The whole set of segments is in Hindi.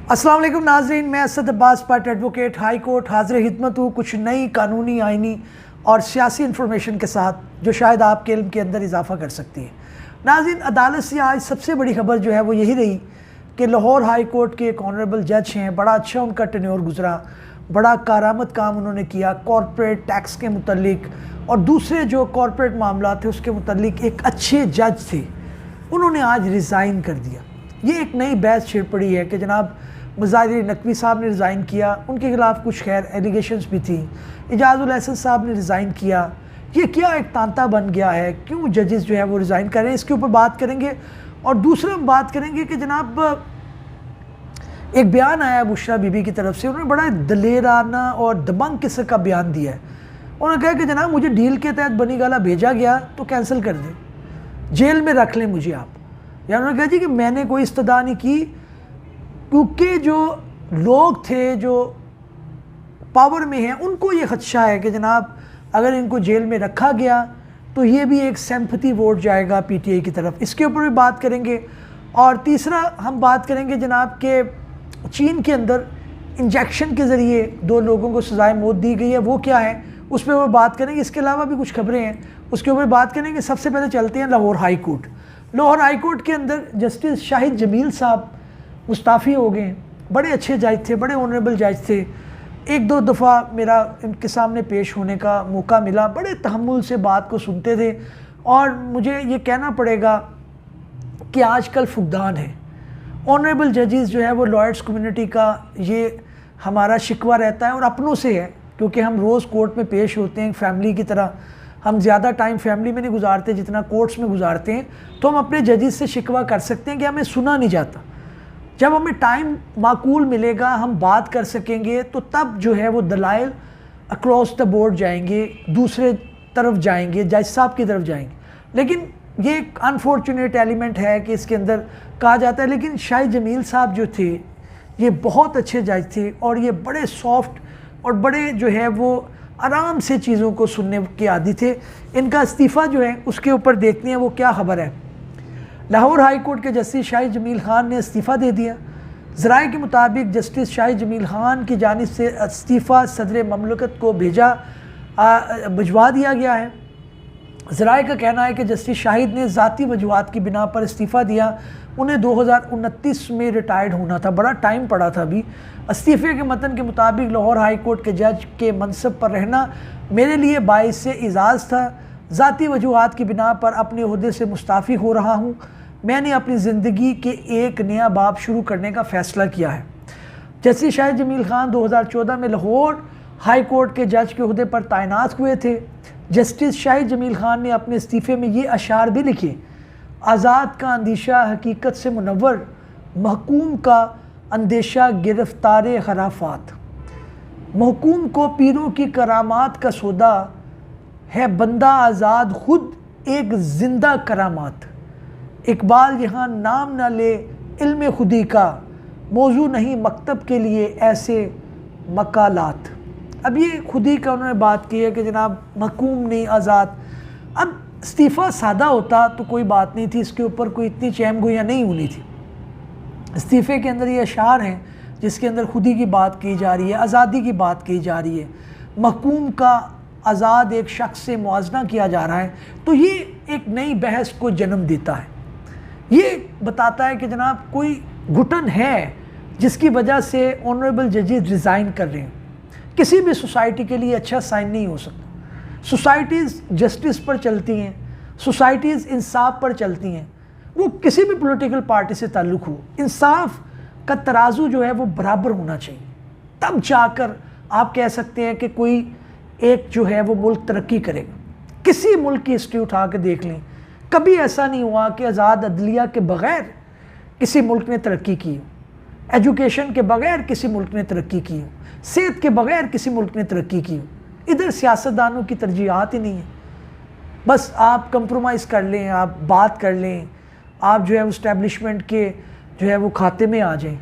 अस्सलाम वालेकुम नाज़रीन, मैं Asad Abbas Bhatt advocate high court हाज़िर खिदमत हूँ कुछ नई कानूनी, आइनी और सियासी इन्फॉर्मेशन के साथ जो शायद आपके इल्म के अंदर इजाफ़ा कर सकती है। नाज़रीन, अदालत से आज सबसे बड़ी खबर जो है वो यही रही कि लाहौर हाई कोर्ट के एक ऑनरेबल जज हैं, बड़ा अच्छा उनका टेन्योर गुजरा, बड़ा कारामद काम उन्होंने किया कॉरपोरेट टैक्स के मुतल्लिक और दूसरे जो कॉरपोरेट मामला थे उसके मुतल्लिक एक अच्छे जज थे। उन्होंने आज रिज़ाइन कर दिया। ये एक नई बहस छिड़ पड़ी है कि जनाब मुज़ाहिर नकवी साहब ने रिज़ाइन किया, उनके ख़िलाफ़ कुछ खैर एलिगेशंस भी थी। इजाज़ुल हसन साहब ने रिज़ाइन किया। ये क्या एक तांता बन गया है, क्यों जजेस जो है वो रिज़ाइन कर रहे हैं, इसके ऊपर बात करेंगे। और दूसरा हम बात करेंगे कि जनाब एक बयान आया बुशरा बीबी की तरफ से, उन्होंने बड़ा दलेराना और दबंग किस्म का बयान दिया है। उन्होंने कहा कि जनाब मुझे डील के तहत बनी गाला भेजा गया तो कैंसिल कर दें, जेल में रख लें मुझे आप। या उन्होंने कहा जी कि मैंने कोई इस्तदा नहीं की, क्योंकि जो लोग थे जो पावर में हैं उनको ये खदशा है कि जनाब अगर इनको जेल में रखा गया तो ये भी एक सिंपैथी वोट जाएगा पीटीआई की तरफ। इसके ऊपर भी बात करेंगे। और तीसरा हम बात करेंगे जनाब के चीन के अंदर इंजेक्शन के ज़रिए 2 लोगों को सज़ाए मौत दी गई है, वो क्या है उस पर वो बात करेंगे। इसके अलावा भी कुछ खबरें हैं, उसके ऊपर बात करेंगे। सबसे पहले चलते हैं Lahore high court. Lahore high court के अंदर जस्टिस शाहिद जमील साहब मुस्ताफ़ी हो गए। बड़े अच्छे जज थे, बड़े ऑनरेबल जज थे। 1-2 दफ़ा मेरा इनके सामने पेश होने का मौका मिला, बड़े तहम्मुल से बात को सुनते थे। और मुझे ये कहना पड़ेगा कि आजकल फुकदान है। ऑनरेबल जजेस जो है वो लॉयर्स कम्युनिटी का ये हमारा शिकवा रहता है और अपनों से है, क्योंकि हम रोज़ कोर्ट में पेश होते हैं फैमिली की तरह। हम ज़्यादा टाइम फैमिली में नहीं गुजारते जितना कोर्ट्स में गुजारते हैं, तो हम अपने जजेस से शिकवा कर सकते हैं कि हमें सुना नहीं जाता। जब हमें टाइम माकूल मिलेगा, हम बात कर सकेंगे, तो तब जो है वो दलाइल अक्रॉस द बोर्ड जाएंगे, दूसरे तरफ जाएंगे, जज साहब की तरफ जाएंगे। लेकिन ये एक अनफॉर्चुनेट एलिमेंट है कि इसके अंदर कहा जाता है। लेकिन शाहिद जमील साहब जो थे ये बहुत अच्छे जज थे और ये बड़े सॉफ्ट और बड़े जो है वो आराम से चीज़ों को सुनने के आदी थे। इनका इस्तीफ़ा जो है उसके ऊपर देखते हैं वो क्या खबर है। लाहौर हाई कोर्ट के जस्टिस शाहिद जमील ख़ान ने इस्तीफ़ा दे दिया। ज़राए के मुताबिक जस्टिस शाहिद जमील ख़ान की जानिब से इस्तीफ़ा सदर ममलकत को भिजवा दिया गया है। ज़राए का कहना है कि जस्टिस शाहिद ने ज़ाती वजूहात की बिना पर इस्तीफ़ा दिया। उन्हें 2029 में रिटायर्ड होना था, बड़ा टाइम पड़ा था अभी। इस्तीफ़े के मतन के मुताबिक लाहौर हाई कोर्ट के जज के मनसब पर रहना मेरे लिए बाइस से एजाज़ था। ज़ाती वजूहात की बिना पर अपने ओहदे से मुस्ताफ़ी हो रहा हूँ। मैंने अपनी ज़िंदगी के एक नया बाब शुरू करने का फ़ैसला किया है। जस्टिस शाहिद जमील ख़ान 2014 में लाहौर हाई कोर्ट के जज के ओहदे पर तैनात हुए थे। जस्टिस शाहिद जमील ख़ान ने अपने इस्तीफ़े में ये अशार भी लिखे, आज़ाद का अंदेशा हकीकत से मुनव्वर, महकूम का अंदेशा गिरफ्तार खराफात, महकूम को पीरों की करामात का सौदा है, बंदा आज़ाद खुद एक ज़िंदा करामात, इकबाल यहाँ नाम न ले इल्म खुदी का, मौजू नहीं मकतब के लिए ऐसे मकालात। अब ये खुदी का उन्होंने बात की है कि जनाब महकूम नहीं आज़ाद। अब इस्तीफ़ा सादा होता तो कोई बात नहीं थी, इसके ऊपर कोई इतनी चैम गोइयाँ नहीं होनी थी। इस्तीफ़े के अंदर ये अशार हैं जिसके अंदर खुदी की बात की जा रही है, आज़ादी की बात की जा रही है, महकूम का आज़ाद एक शख्स से मुआजना किया जा रहा है। तो ये एक नई बहस को जन्म देता है। ये बताता है कि जनाब कोई घुटन है जिसकी वजह से ऑनरेबल जजेस रिज़ाइन कर रहे हैं। किसी भी सोसाइटी के लिए अच्छा साइन नहीं हो सकता। सोसाइटीज़ जस्टिस पर चलती हैं, सोसाइटीज़ इंसाफ पर चलती हैं। वो किसी भी पॉलिटिकल पार्टी से ताल्लुक़ हो, इंसाफ का तराजू जो है वो बराबर होना चाहिए, तब जाकर आप कह सकते हैं कि कोई एक जो है वो मुल्क तरक्की करेगा। किसी मुल्क की हिस्ट्री उठा के देख लें, कभी ऐसा नहीं हुआ कि आज़ाद अदलिया के बग़ैर किसी मुल्क ने तरक्की की हो, एजुकेशन के बग़ैर किसी मुल्क ने तरक्की की हो, सेहत के बग़ैर किसी मुल्क ने तरक्की की हो। इधर सियासतदानों की तरजीहात ही नहीं है। बस आप कंप्रोमाइज़ कर लें, आप बात कर लें, आप जो है इस्टेब्लिशमेंट के जो है वो खाते में आ जाएं,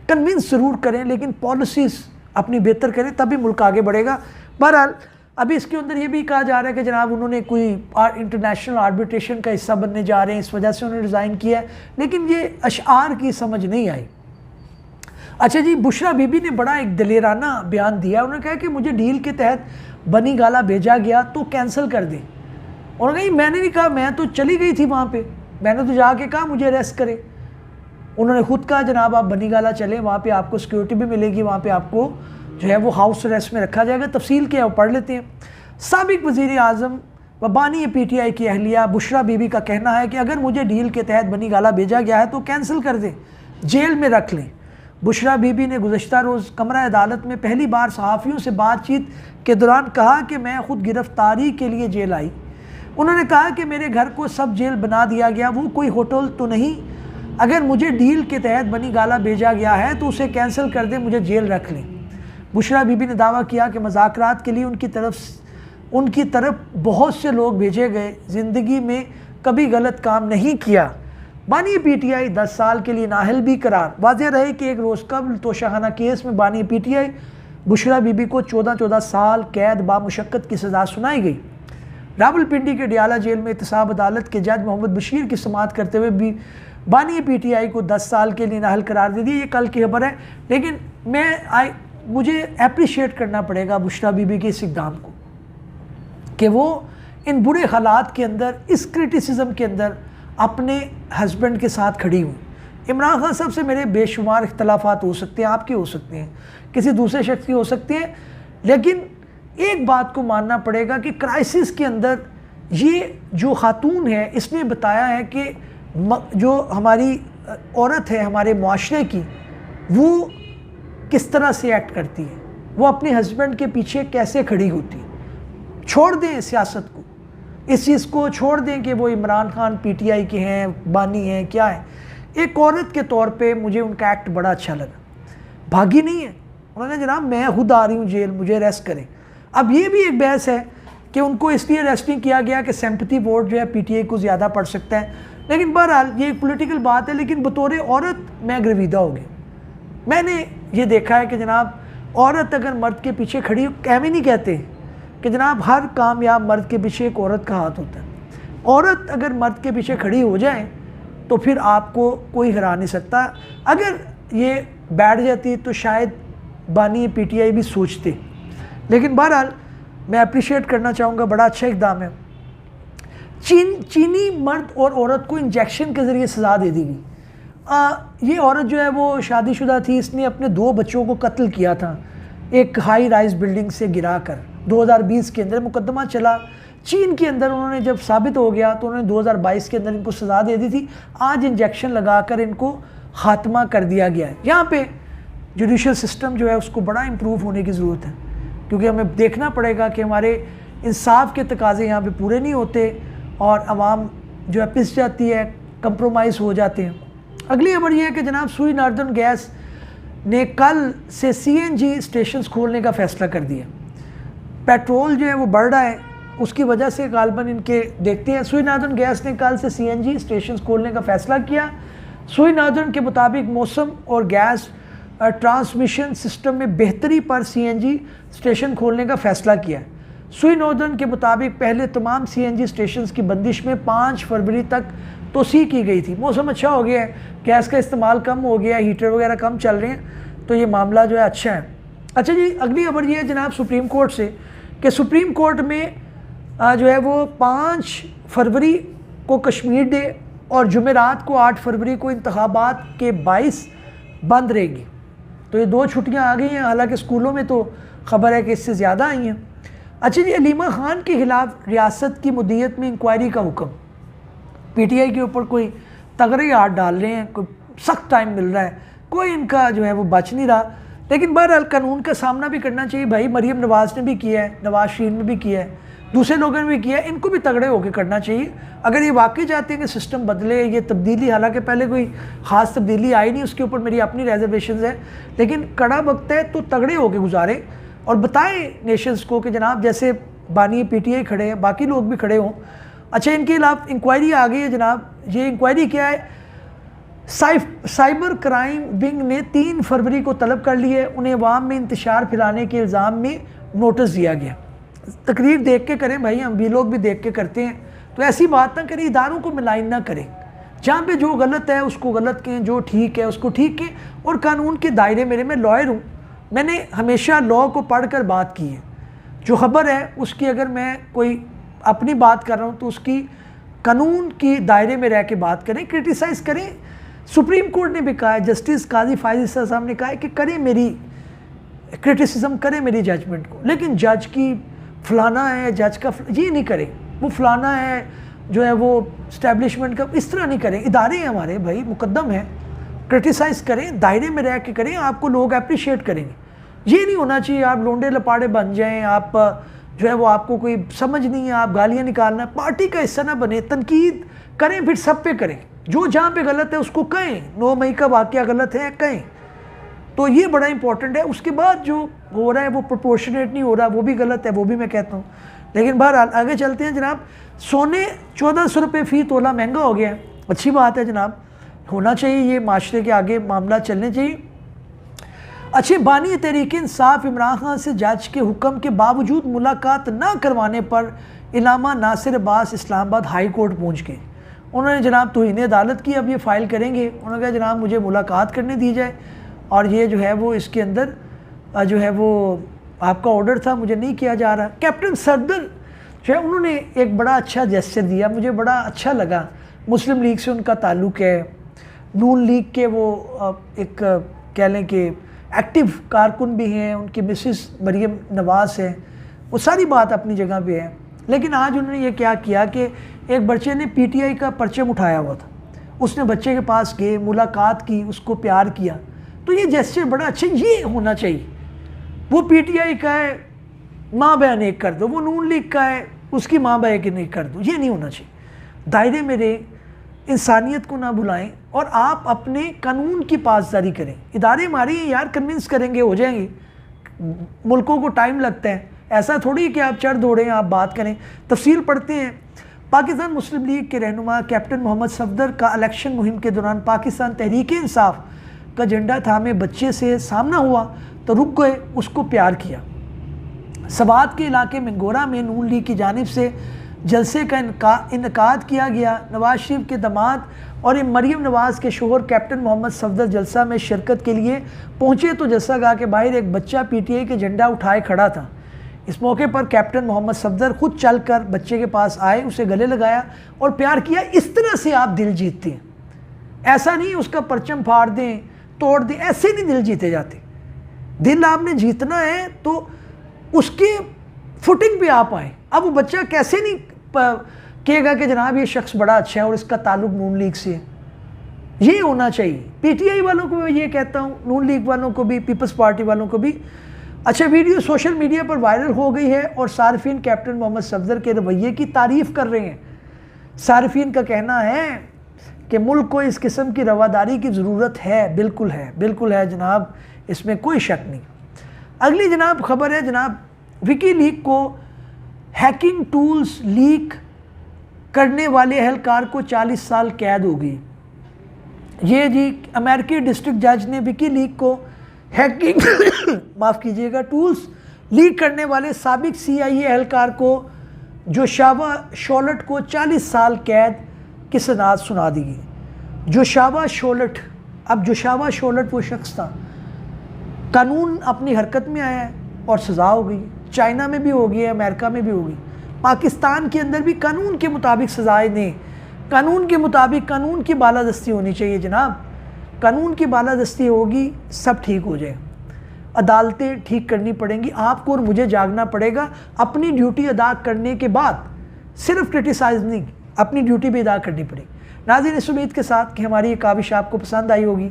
कन्विंस ज़रूर करें, लेकिन पॉलिसीज़ अपनी बेहतर करें, तभी मुल्क आगे बढ़ेगा। बहरहाल अभी इसके अंदर ये भी कहा जा रहा है कि जनाब उन्होंने कोई इंटरनेशनल आर्बिट्रेशन का हिस्सा बनने जा रहे हैं, इस वजह से उन्होंने रिज़ाइन किया है। लेकिन ये अशार की समझ नहीं आई। अच्छा जी, बुशरा बीबी ने बड़ा एक दलेराना बयान दिया। उन्होंने कहा कि मुझे डील के तहत बनी गाला भेजा गया तो कैंसिल कर दें। उन्होंने कहा मैंने नहीं कहा, मैं तो चली गई थी वहाँ पे, मैंने तो जाके कहा मुझे अरेस्ट करें। उन्होंने खुद कहा जनाब आप बनी गाला चलें, वहाँ पे आपको सिक्योरिटी भी मिलेगी, वहाँ पे आपको जो है वो हाउस अरेस्ट में रखा जाएगा। तफसील क्या है वो पढ़ लेते हैं। साबिक वज़ीर आज़म व बानी PTI की अहलिया बुशरा बीबी का कहना है कि अगर मुझे डील के तहत बनी गाला भेजा गया है तो कैंसिल कर दें, जेल में रख लें। बुशरा बीबी ने गुज़श्ता रोज़ कमरा अदालत में पहली बार सहाफ़ियों से बातचीत के दौरान कहा कि मैं ख़ुद गिरफ़्तारी के लिए जेल आई। उन्होंने कहा कि मेरे घर को सब जेल बना दिया गया, वो कोई होटल तो नहीं। अगर मुझे डील के तहत बनी गाला भेजा गया है तो उसे कैंसिल कर दें, मुझे जेल रख लें। बुशरा बीबी ने दावा किया कि मुज़ाकरात के लिए उनकी तरफ बहुत से लोग भेजे गए, ज़िंदगी में कभी गलत काम नहीं किया। बानी PTI 10 साल के लिए नाअहल भी करार। वाज़ेह रहे कि एक रोज़ कबल तोशाखाना केस में बानी PTI बुशरा बीबी को 14 साल कैद बामुशक्कत की सज़ा सुनाई गई। रावलपिंडी के डियाला जेल में एहतसाब अदालत के जज मोहम्मद बशीर की समाअत करते हुए भी बानी PTI को 10 साल के लिए नाअहल करार दे दिया। ये कल की खबर है, लेकिन मुझे अप्रिशिएट करना पड़ेगा बुशरा बीबी के इस इक़दाम को कि वो इन बुरे हालात के अंदर, इस क्रिटिसिज्म के अंदर अपने हस्बैंड के साथ खड़ी हुई। इमरान खान साहब से मेरे बेशुमार इख्तलाफात हो सकते हैं, आपके हो सकते हैं, किसी दूसरे शख्स के हो सकते हैं, लेकिन एक बात को मानना पड़ेगा कि क्राइसिस के अंदर ये जो खातून है इसने बताया है कि जो हमारी औरत है हमारे मुआशरे की, वो किस तरह से एक्ट करती है, वो अपने हस्बैंड के पीछे कैसे खड़ी होती है। छोड़ दें सियासत को, इस चीज़ को छोड़ दें कि वो इमरान खान PTI के हैं, बानी हैं, क्या है। एक औरत के तौर पे मुझे उनका एक्ट बड़ा अच्छा लगा। भागी नहीं है, उन्होंने जनाब मैं खुद आ रही हूँ जेल, मुझे अरेस्ट करें। अब ये भी एक बहस है कि उनको इसलिए अरेस्ट नहीं किया गया कि सिंपैथी वोट जो है PTI को ज़्यादा पड़ सकता है, लेकिन बहरहाल ये एक पॉलिटिकल बात है। लेकिन बतौर औरत मैं गर्विदा हो गई। मैंने ये देखा है कि जनाब औरत अगर मर्द के पीछे खड़ी, कहवे नहीं कहते कि जनाब हर कामयाब मर्द के पीछे एक औरत का हाथ होता है। औरत अगर मर्द के पीछे खड़ी हो जाए तो फिर आपको कोई हरा नहीं सकता। अगर ये बैठ जाती तो शायद बानी PTI भी सोचते, लेकिन बहरहाल मैं अप्रिशिएट करना चाहूँगा, बड़ा अच्छा इक़दाम है। चीनी मर्द और औरत को इंजेक्शन के ज़रिए सज़ा दे दी गई। ये औरत जो है वो शादीशुदा थी, इसने अपने 2 बच्चों को कत्ल किया था एक हाई राइज बिल्डिंग से गिरा कर। 2020 के अंदर मुकदमा चला चीन के अंदर, उन्होंने जब साबित हो गया तो उन्होंने 2022 के अंदर इनको सज़ा दे दी थी। आज इंजेक्शन लगाकर इनको ख़ात्मा कर दिया गया है। यहाँ पे जुडिशल सिस्टम जो है उसको बड़ा इम्प्रूव होने की ज़रूरत है, क्योंकि हमें देखना पड़ेगा कि हमारे इंसाफ के तकाजे यहाँ पे पूरे नहीं होते और आवाम जो है पिस जाती है, कंप्रोमाइज़ हो जाते हैं। अगली खबर ये है कि जनाब सुई नॉर्दर्न गैस ने कल से CNG स्टेशन खोलने का फ़ैसला कर दिया। पेट्रोल जो है वो बढ़ रहा है, उसकी वजह से गालबन इनके देखते हैं। सुई नॉर्दर्न गैस ने कल से CNG स्टेशन खोलने का फ़ैसला किया। सुई नॉर्दर्न के मुताबिक मौसम और गैस ट्रांसमिशन सिस्टम में बेहतरी पर CNG स्टेशन खोलने का फ़ैसला किया। सुई नॉर्दर्न के मुताबिक पहले तमाम CNG स्टेशन की बंदिश में 5 फरवरी तक तोसी की गई थी। मौसम अच्छा हो गया है, गैस का इस्तेमाल कम हो गया है, हीटर वगैरह कम चल रहे हैं, तो ये मामला जो है अच्छा है। अच्छा जी, अगली खबर ये है जनाब सुप्रीम कोर्ट से कि सुप्रीम कोर्ट में जो है वो 5 फरवरी को कश्मीर डे और जुमेरात को 8 फरवरी को इंतखाबात के 22 बंद रहेगी। तो ये 2 छुट्टियां आ गई हैं, हालांकि स्कूलों में तो खबर है कि इससे ज़्यादा आई हैं। अच्छा जी, अलीमा खान के ख़िलाफ़ रियासत की मुद्दत में इंक्वायरी का हुक्म। PTI के ऊपर कोई तगड़े हाथ डाल रहे हैं, कोई सख्त टाइम मिल रहा है, कोई इनका जो है वो बच नहीं रहा। लेकिन बहरहाल कानून का सामना भी करना चाहिए भाई। मरीम नवाज़ ने भी किया है, नवाज शरीफ ने भी किया है, दूसरे लोगों ने भी किया है, इनको भी तगड़े होकर करना चाहिए। अगर ये वाकई चाहते हैं कि सिस्टम बदले, ये तब्दीली, हालांकि पहले कोई ख़ास तब्दीली आई नहीं, उसके ऊपर मेरी अपनी रिजर्वेशन है, लेकिन कड़ा वक्त है तो तगड़े होकर गुजारें और बताएं नेशंस को कि जनाब जैसे बानी PTI खड़े हैं, बाकी लोग भी खड़े हों। अच्छा, इनके खिलाफ इंक्वायरी आ गई है जनाब। ये इंक्वायरी क्या है? साइबर क्राइम विंग ने 3 फरवरी को तलब कर ली है। उन्हें अवाम में इंतशार फैलाने के इल्ज़ाम में नोटिस दिया गया। तकरीर देख के करें भाई, हम भी लोग भी देख के करते हैं, तो ऐसी बात ना करें, इदारों को मिलाइन ना करें। जहाँ पे जो गलत है उसको गलत कहें, जो ठीक है उसको ठीक कहें, और कानून के दायरे मेरे में लॉयर हूँ, मैंने हमेशा लॉ को पढ़ कर बात की है। जो खबर है उसकी अगर मैं कोई अपनी बात कर रहा हूँ तो उसकी कानून की दायरे में रह के बात करें, क्रिटिसाइज़ करें। सुप्रीम कोर्ट ने भी कहा है, जस्टिस काजी फायज़ साहब ने कहा है कि करें मेरी क्रिटिसिज्म, करें मेरी जजमेंट को, लेकिन जज की फलाना है, जज का ये नहीं करें, वो फलाना है जो है वो इस्टेब्लिशमेंट का, इस तरह नहीं करें। इदारे हैं हमारे भाई, मुकद्दम है, क्रिटिसाइज़ करें, दायरे में रह के करें, आपको लोग अप्रिशिएट करेंगे। ये नहीं होना चाहिए आप लोंडे लपाड़े बन जाएं, आप जो है वो आपको कोई समझ नहीं है, आप गालियाँ निकालना, पार्टी का हिस्सा ना बने, तनकीद करें फिर सब पे करें, जो जहाँ पे गलत है उसको कहें, 9 मई का वाक़या गलत है कहें, तो ये बड़ा इंपॉर्टेंट है। उसके बाद जो हो रहा है वो प्रोपोर्शनेट नहीं हो रहा, वो भी गलत है, वो भी मैं कहता हूँ। लेकिन बहरहाल आगे चलते हैं जनाब। सोने 1400 रुपये फ़ी तोला महंगा हो गया है, अच्छी बात है जनाब, होना चाहिए, ये माशरे के आगे मामला चलने चाहिए। अच्छे बानी तहरीक इंसाफ इमरान खान से जज के हुक्म के बावजूद मुलाकात ना करवाने पर इलामा नासिर अब्बास इस्लामाबाद हाई कोर्ट पहुँच गए। उन्होंने जनाब तौहीन अदालत की अब ये फ़ाइल करेंगे। उन्होंने कहा जनाब मुझे मुलाकात करने दी जाए, और ये जो है वो इसके अंदर जो है वो आपका ऑर्डर था, मुझे नहीं किया जा रहा। कैप्टन सफदर जो है उन्होंने एक बड़ा अच्छा जेस्चर दिया, मुझे बड़ा अच्छा लगा। मुस्लिम लीग से उनका ताल्लुक़ है, नून लीग के वो एक कह लें कि एक्टिव कारकुन भी हैं, उनकी मिसिस मरियम नवाज़ है, वो सारी बात अपनी जगह पे है। लेकिन आज उन्होंने ये क्या किया कि एक बच्चे ने पीटीआई का परचम उठाया हुआ था, उसने बच्चे के पास गए, मुलाकात की, उसको प्यार किया, तो ये जेस्चर बड़ा अच्छा, ये होना चाहिए। वो पीटीआई का है, माँ बहन एक कर दो, वो नून लीग का है, उसकी माँ बहन एक नहीं कर दो, ये नहीं होना चाहिए। दायरे में रहें, इंसानियत को ना भुलाएं, और आप अपने कानून की पासदारी करें। इदारे हमारे यार कन्विंस करेंगे, हो जाएंगे, मुल्कों को टाइम लगता है, ऐसा थोड़ी कि आप चढ़ दौड़ें, आप बात करें। तफसील पढ़ते हैं। पाकिस्तान मुस्लिम लीग के रहनुमा कैप्टन मोहम्मद सफदर का इलेक्शन मुहिम के दौरान पाकिस्तान तहरीक इंसाफ का झंडा थामे बच्चे से सामना हुआ तो रुक गए, उसको प्यार किया। सवात के इलाके में गोरा में नून लीग की जानिब से जलसे का इनकाद किया गया। नवाज शरीफ के दामाद और मरियम नवाज़ के शोहर कैप्टन मोहम्मद सफदर जलसा में शिरकत के लिए पहुंचे तो जलसा गाह के बाहर एक बच्चा पीटीआई के झंडा उठाए खड़ा था। इस मौके पर कैप्टन मोहम्मद सफदर खुद चलकर बच्चे के पास आए, उसे गले लगाया और प्यार किया। इस तरह से आप दिल जीतते हैं, ऐसा नहीं उसका परचम फाड़ दें, तोड़ दें, ऐसे नहीं दिल जीते जाते। दिल आपने जीतना है तो उसके फुटिंग पे आप आए। अब वो बच्चा कैसे नहीं कहेगा कि जनाब ये शख्स बड़ा अच्छा है और इसका ताल्लुक नून लीग से है, ये होना चाहिए। पीटीआई वालों को मैं ये कहता हूँ, नून लीग वालों को भी, पीपल्स पार्टी वालों को भी। अच्छा, वीडियो सोशल मीडिया पर वायरल हो गई है और सार्फिन कैप्टन मोहम्मद सफदर के रवैये की तारीफ़ कर रहे हैं। सार्फिन का कहना है कि मुल्क को इस किस्म की रवादारी की ज़रूरत है। बिल्कुल है, बिल्कुल है जनाब, इसमें कोई शक नहीं। अगली जनाब खबर है जनाब, विकी लीग को हैकिंग टूल्स लीक करने वाले एहलकार को 40 साल कैद हो गई। ये जी अमेरिकी डिस्ट्रिक्ट जज ने विकी लीग को हैकिंग माफ़ कीजिएगा टूल्स लीक करने वाले साबिक CIA एहलकार को जोशावा शोलट को 40 साल कैद की सज़ा सुना दी गई। जोशावा शोलट, अब जोशावा शोलट वो शख्स था, कानून अपनी हरकत में आया है और सज़ा हो गई। चाइना में भी हो गई है, अमेरिका में भी हो गई, पाकिस्तान के अंदर भी कानून के मुताबिक सज़ाएं दें। कानून के मुताबिक कानून की बालादस्ती होनी चाहिए जनाब, कानून की बालादस्ती होगी सब ठीक हो जाएगा। अदालतें ठीक करनी पड़ेंगी, आपको और मुझे जागना पड़ेगा। अपनी ड्यूटी अदा करने के बाद सिर्फ क्रिटिसाइज नहीं, अपनी ड्यूटी भी अदा करनी पड़ेगी। नाज़रीन, इस उम्मीद के साथ कि हमारी ये काविश आपको पसंद आई होगी,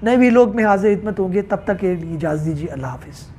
नए वीलॉग में हाजिर खिदमत होंगे। तब तक के लिए इजाज़त दीजिए, अल्लाह हाफिज़।